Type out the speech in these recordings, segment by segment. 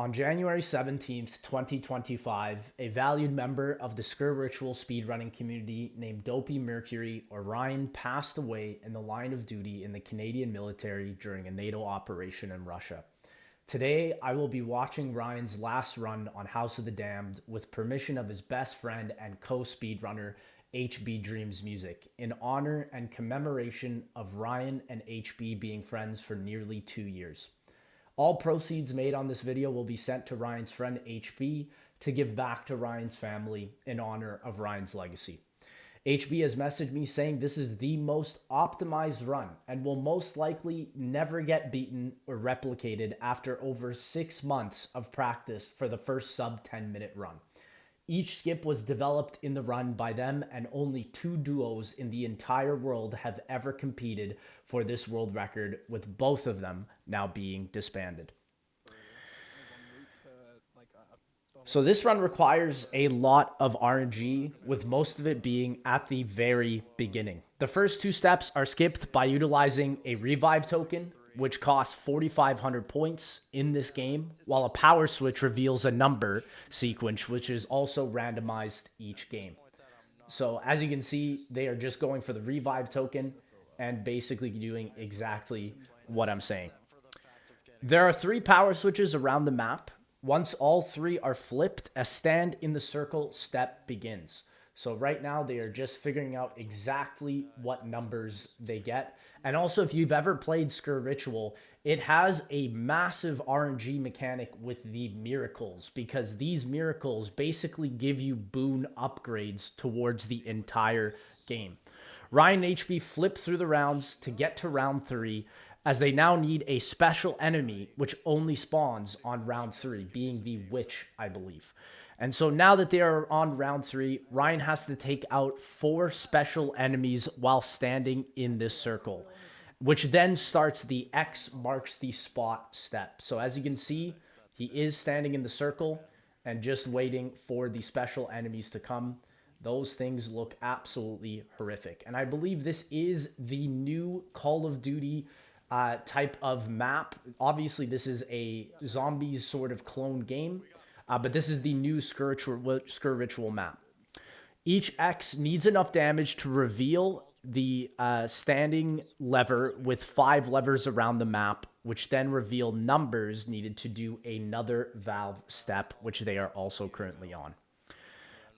On January 17th, 2025, a valued member of the Skur Ritual speedrunning community named Dopey Mercury or Ryan passed away in the line of duty in the Canadian military during a NATO operation in Russia. Today, I will be watching Ryan's last run on House of the Damned with permission of his best friend and co-speedrunner HB Dreams Music in honor and commemoration of Ryan and HB being friends for nearly 2 years. All proceeds made on this video will be sent to Ryan's friend HB to give back to Ryan's family in honor of Ryan's legacy. HB has messaged me saying this is the most optimized run and will most likely never get beaten or replicated after over 6 months of practice for the first sub 10-minute run. Each skip was developed in the run by them, and only two duos in the entire world have ever competed for this world record, with both of them now being disbanded. So this run requires a lot of RNG, with most of it being at the very beginning. The first two steps are skipped by utilizing a revive token, which costs 4,500 points in this game, while a power switch reveals a number sequence, which is also randomized each game. So as you can see, they are just going for the revive token and basically doing exactly what I'm saying. There are 3 power switches around the map. Once all 3 are flipped, a stand in the circle step begins. So right now they are just figuring out exactly what numbers they get. And also, if you've ever played Skur Ritual, it has a massive RNG mechanic with the miracles, because these miracles basically give you boon upgrades towards the entire game. Ryan and HB flip through the rounds to get to round 3, as they now need a special enemy which only spawns on round 3, being the witch, I believe. And so now that they are on round 3, Ryan has to take out 4 special enemies while standing in this circle, which then starts the X marks the spot step. So as you can see, he is standing in the circle and just waiting for the special enemies to come. Those things look absolutely horrific. And I believe this is the new Call of Duty type of map. Obviously, this is a zombies sort of clone game, but this is the new Skur Ritual map. Each X needs enough damage to reveal the standing lever with 5 levers around the map, which then reveal numbers needed to do another valve step, which they are also currently on.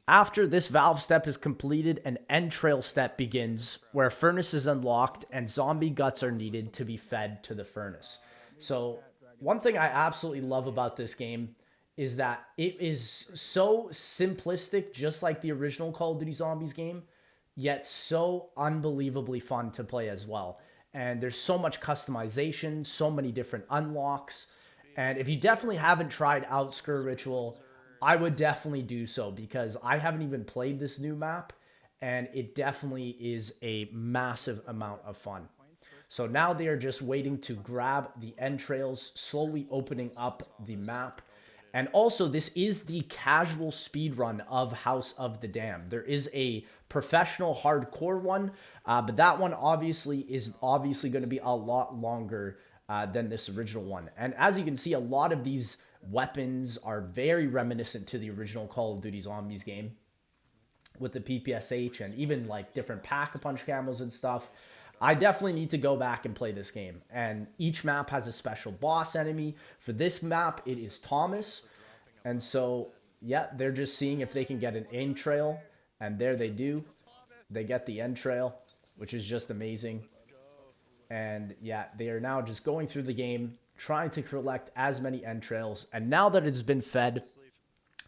After this valve step is completed, an entrail step begins, where a furnace is unlocked and zombie guts are needed to be fed to the furnace. So one thing I absolutely love about this game is that it is so simplistic, just like the original Call of Duty Zombies game, yet so unbelievably fun to play as well. And there's so much customization, so many different unlocks. And if you definitely haven't tried out Skur Ritual, I would definitely do so, because I haven't even played this new map, and it definitely is a massive amount of fun. So now they are just waiting to grab the entrails, slowly opening up the map. And also, this is the casual speed run of House of the Damned. There is a professional hardcore one, but that one is obviously going to be a lot longer than this original one. And as you can see, a lot of these weapons are very reminiscent to the original Call of Duty Zombies game, with the PPSH and even like different pack-a-punch camos and stuff. I definitely need to go back and play this game. And each map has a special boss enemy. For this map, it is Thomas. And so, yeah, they're just seeing if they can get an entrail. And there they do. They get the entrail, which is just amazing. And yeah, they are now just going through the game, trying to collect as many entrails. And now that it's been fed,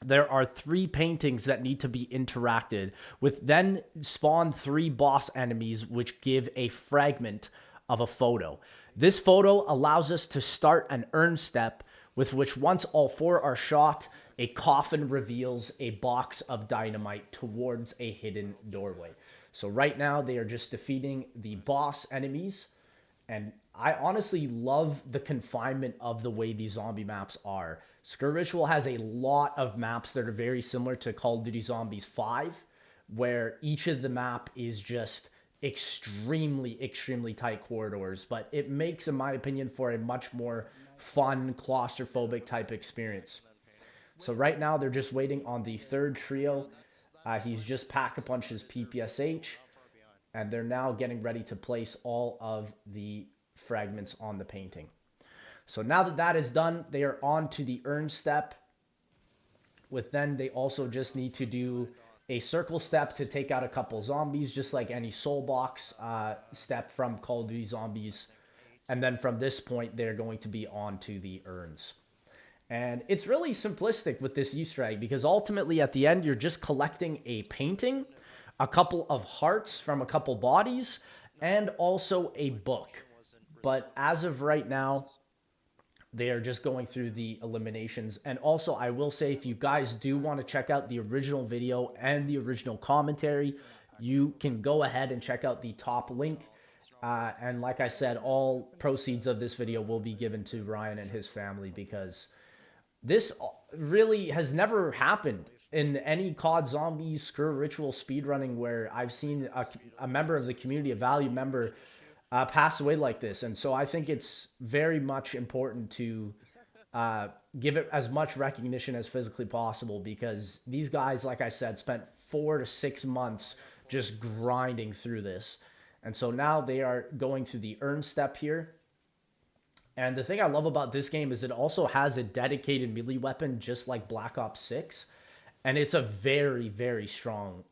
there are 3 paintings that need to be interacted with, then spawn 3 boss enemies, which give a fragment of a photo. This photo allows us to start an earn step, with which once all 4 are shot, a coffin reveals a box of dynamite towards a hidden doorway. So right now they are just defeating the boss enemies. And I honestly love the confinement of the way these zombie maps are. Skur Ritual has a lot of maps that are very similar to Call of Duty Zombies 5, where each of the map is just extremely tight corridors, but it makes, in my opinion, for a much more fun, claustrophobic type experience. So right now they're just waiting on the third trio. He's just pack-a-punched his PPSH, and they're now getting ready to place all of the fragments on the painting. So now that that is done, they are on to the earn step. With then, they also just need to do a circle step to take out a couple zombies, just like any soul box step from Call of Duty Zombies. And then from this point, they're going to be on to the urns. And it's really simplistic with this Easter egg because ultimately at the end, you're just collecting a painting, a couple of hearts from a couple bodies, and also a book. But as of right now, they are just going through the eliminations. And also, I will say, if you guys do want to check out the original video and the original commentary, you can go ahead and check out the top link. And like I said, all proceeds of this video will be given to Ryan and his family because this really has never happened in any COD Zombies Screw Ritual speedrunning where I've seen a member of the community, a valued member, pass away like this. And so I think it's very much important to give it as much recognition as physically possible because these guys, like I said, spent 4 to 6 months just grinding through this. And so now they are going to the earn step here. And the thing I love about this game is it also has a dedicated melee weapon just like Black Ops 6. And it's a very, very strong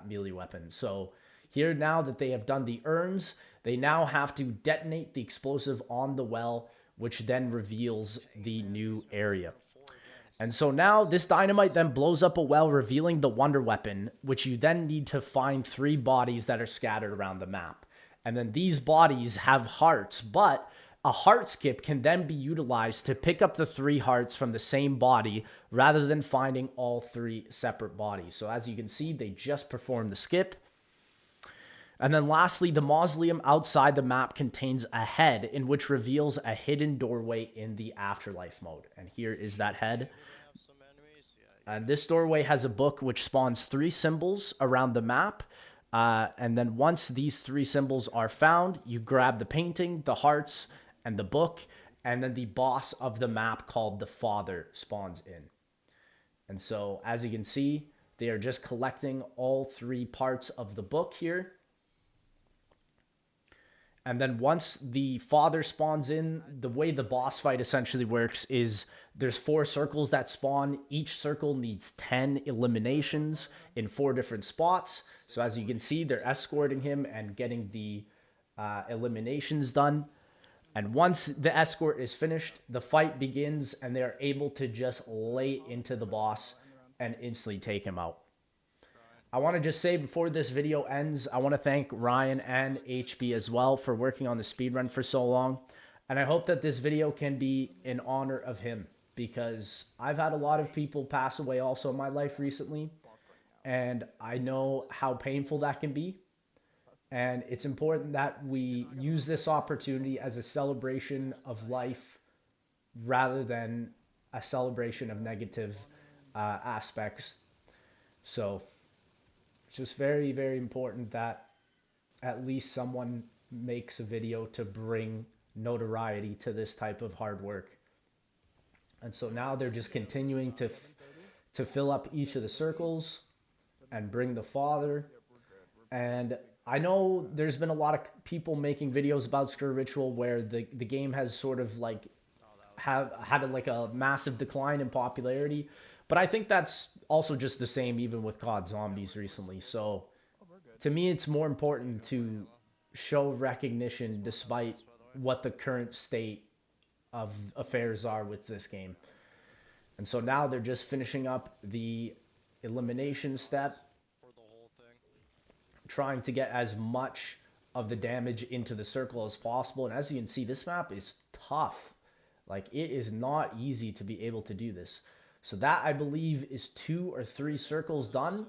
melee weapon. So here now that they have done the urns, they now have to detonate the explosive on the well, which then reveals the new area. And so now this dynamite then blows up a well, revealing the wonder weapon, which you then need to find 3 bodies that are scattered around the map. And then these bodies have hearts, but a heart skip can then be utilized to pick up the 3 hearts from the same body rather than finding all 3 separate bodies. So as you can see, they just performed the skip. And then lastly, the mausoleum outside the map contains a head in which reveals a hidden doorway in the afterlife mode. And here is that head. And this doorway has a book which spawns 3 symbols around the map. And then once these 3 symbols are found, you grab the painting, the hearts, and the book. And then the boss of the map called the Father spawns in. And so as you can see, they are just collecting all 3 parts of the book here. And then once the Father spawns in, the way the boss fight essentially works is there's 4 circles that spawn. Each circle needs 10 eliminations in 4 different spots. So as you can see, they're escorting him and getting the eliminations done. And once the escort is finished, the fight begins and they're able to just lay into the boss and instantly take him out. I want to just say before this video ends, I want to thank Ryan and HB as well for working on the speedrun for so long. And I hope that this video can be in honor of him because I've had a lot of people pass away also in my life recently. And I know how painful that can be. And it's important that we use this opportunity as a celebration of life rather than a celebration of negative aspects. So it's just very, very important that at least someone makes a video to bring notoriety to this type of hard work. And so now they're just continuing to fill up each of the circles and bring the Father. And I know there's been a lot of people making videos about Screw Ritual where the game has sort of like had like a massive decline in popularity. But I think that's also just the same even with COD Zombies recently. So to me, it's more important to show recognition despite what the current state of affairs are with this game. And so now they're just finishing up the elimination step, trying to get as much of the damage into the circle as possible. And as you can see, this map is tough. Like, it is not easy to be able to do this. So that, I believe, is 2 or 3 circles done.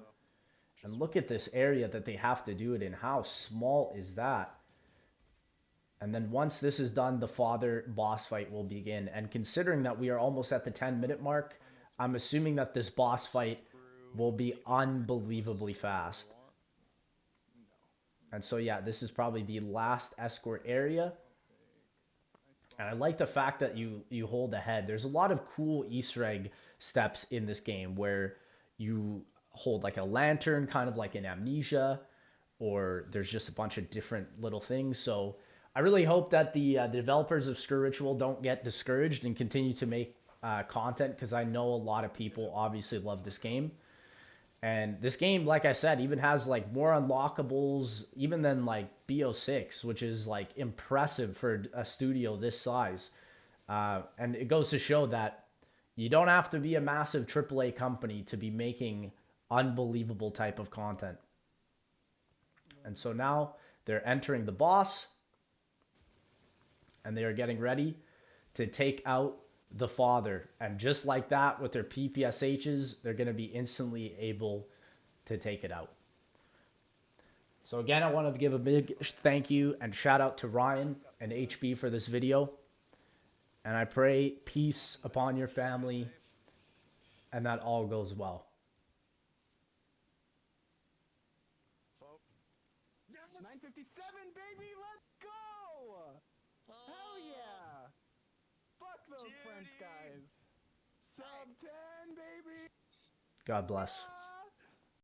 And look at this area that they have to do it in. How small is that? And then once this is done, the Father boss fight will begin. And considering that we are almost at the 10-minute mark, I'm assuming that this boss fight will be unbelievably fast. And so, yeah, this is probably the last escort area. And I like the fact that you hold the head. There's a lot of cool Easter egg steps in this game where you hold like a lantern, kind of like in Amnesia, or there's just a bunch of different little things. So I really hope that the developers of Screw Ritual don't get discouraged and continue to make content, because I know a lot of people obviously love this game. And this game, like I said, even has like more unlockables even than like BO6, which is like impressive for a studio this size. And it goes to show that you don't have to be a massive AAA company to be making unbelievable type of content. And so now they're entering the boss, and they are getting ready to take out the father. And just like that, with their PPSHs, they're going to be instantly able to take it out. So again, I want to give a big thank you and shout out to Ryan and HB for this video. And I pray peace upon your family and that all goes well. 957, baby, let's go! Hell yeah! Fuck those French guys! Sub 10, baby! God bless.